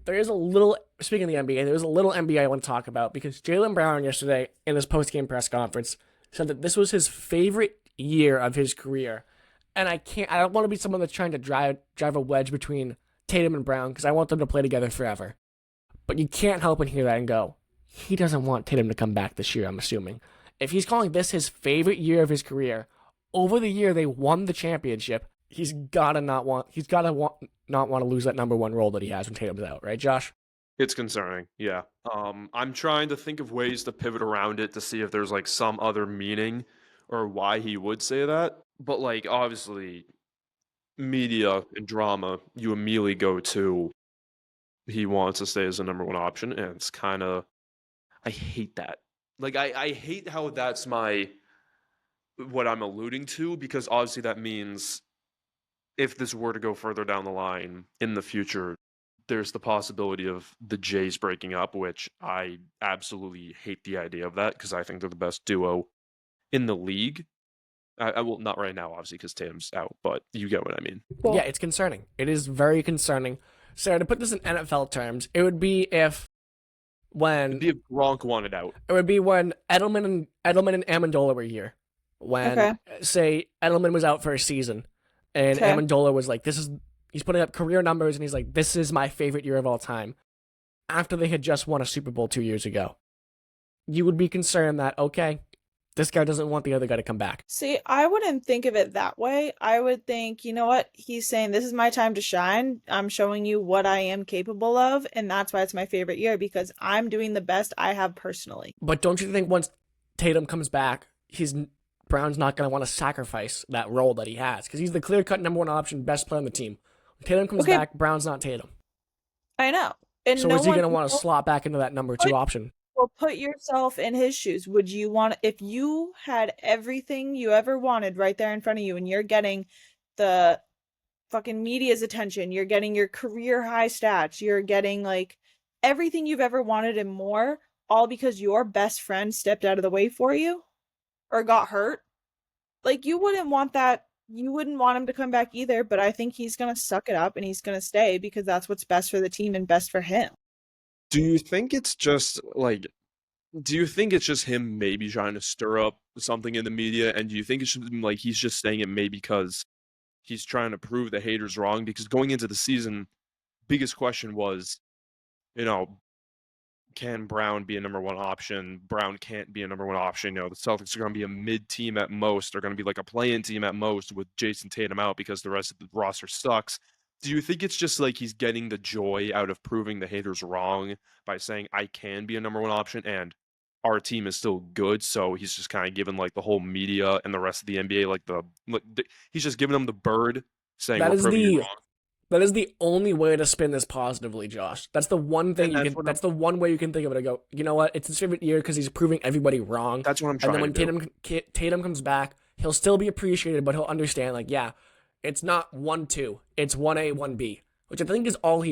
there is a little, speaking of the NBA, there's a little NBA I want to talk about because Jaylen Brown yesterday in his post-game press conference said that this was his favorite year of his career. And I don't want to be someone that's trying to drive a wedge between Tatum and Brown because I want them to play together forever. But you can't help but hear that and go, he doesn't want Tatum to come back this year, I'm assuming. If he's calling this his favorite year of his career, over the year they won the championship, he's gotta not want to lose that number one role that he has when Tatum's out, right, Josh? It's concerning, yeah. I'm trying to think of ways to pivot around it to see if there's like some other meaning or why he would say that. But like obviously media and drama, you immediately go to he wants to stay as the number one option, and it's kind of I hate that. Like I hate how that's what I'm alluding to, because obviously that means if this were to go further down the line in the future, there's the possibility of the Jays breaking up, which I absolutely hate the idea of that because I think they're the best duo in the league. I will not right now, obviously, because Tatum's out, but you get what I mean. Well, yeah, it's concerning. It is very concerning. Sarah, to put this in NFL terms, it would be if Gronk wanted out. It would be when Edelman and Amendola were here. When say Edelman was out for a season, and Amendola was like, he's putting up career numbers, and he's like, this is my favorite year of all time. After they had just won a Super Bowl 2 years ago, you would be concerned that, okay, this guy doesn't want the other guy to come back. See, I wouldn't think of it that way. I would think, you know what? He's saying, this is my time to shine. I'm showing you what I am capable of, and that's why it's my favorite year, because I'm doing the best I have personally. But don't you think once Tatum comes back, Brown's not going to want to sacrifice that role that he has? Because he's the clear-cut number one option, best player on the team. When Tatum comes back, Brown's not Tatum. I know. And so is he going to want to slot back into that number two option? Well, put yourself in his shoes. Would you want, if you had everything you ever wanted right there in front of you, and you're getting the fucking media's attention, you're getting your career high stats, you're getting like everything you've ever wanted and more, all because your best friend stepped out of the way for you or got hurt? Like, you wouldn't want that. You wouldn't want him to come back either, but I think he's going to suck it up and he's going to stay because that's what's best for the team and best for him. Do you think it's just him maybe trying to stir up something in the media? And do you think it's like he's just saying it maybe because he's trying to prove the haters wrong? Because going into the season, biggest question was, can Brown be a number one option? Brown can't be a number one option. The Celtics are going to be a mid team at most. They're going to be like a play-in team at most with Jason Tatum out because the rest of the roster sucks. Do you think it's just like he's getting the joy out of proving the haters wrong by saying I can be a number one option and our team is still good? So he's just kind of giving like the whole media and the rest of the NBA he's just giving them the bird saying we're proving you wrong. That is the only way to spin this positively, Josh. That's the one thing that's the one way you can think of it. I go, you know what? It's his favorite year because he's proving everybody wrong. That's what I'm trying to do. And then when Tatum comes back, he'll still be appreciated, but he'll understand like, yeah, it's not 1-2. It's 1A, 1B, which I think is all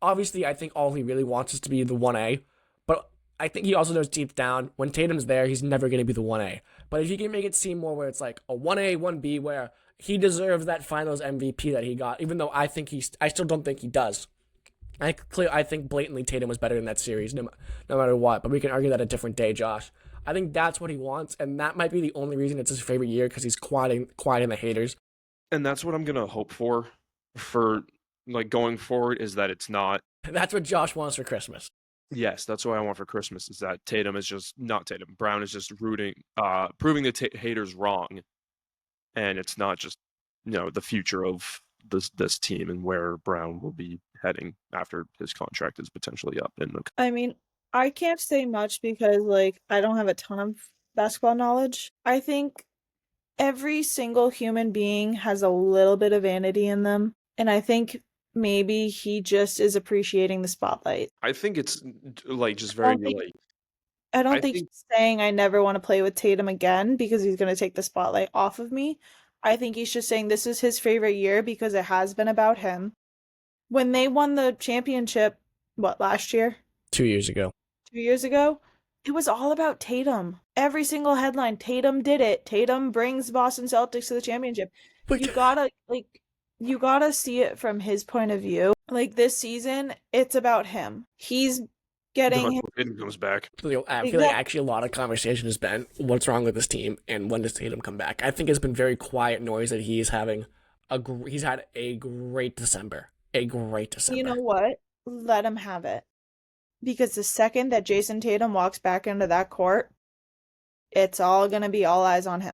obviously, I think all he really wants is to be the 1A, but I think he also knows deep down when Tatum's there, he's never going to be the 1A. But if you can make it seem more where it's like a 1A, 1B, where he deserves that finals MVP that he got, even though I still don't think he does. I think blatantly Tatum was better in that series, no matter what, but we can argue that a different day, Josh. I think that's what he wants, and that might be the only reason it's his favorite year, because he's quieting the haters. And that's what I'm going to hope for like going forward, is that it's not. That's what Josh wants for Christmas. Yes, that's what I want for Christmas, is that Tatum is just not Tatum. Brown is just proving the haters wrong. And it's not just, the future of this team and where Brown will be heading after his contract is potentially up. I mean, I can't say much because I don't have a ton of basketball knowledge. I think every single human being has a little bit of vanity in them. And I think maybe he just is appreciating the spotlight. I think it's just very I don't think he's saying I never want to play with Tatum again because he's going to take the spotlight off of me. I think he's just saying this is his favorite year because it has been about him. When they won the championship, last year? 2 years ago. 2 years ago? It was all about Tatum. Every single headline, Tatum did it. Tatum brings Boston Celtics to the championship. But you gotta see it from his point of view. Like this season, it's about him. He's getting Until Tatum comes back. I feel like Exactly. actually a lot of conversation has been what's wrong with this team and when does Tatum come back. I think it's been very quiet noise that he's having he's had a great December. A great December. You know what? Let him have it. Because the second that Jason Tatum walks back into that court, it's all going to be all eyes on him.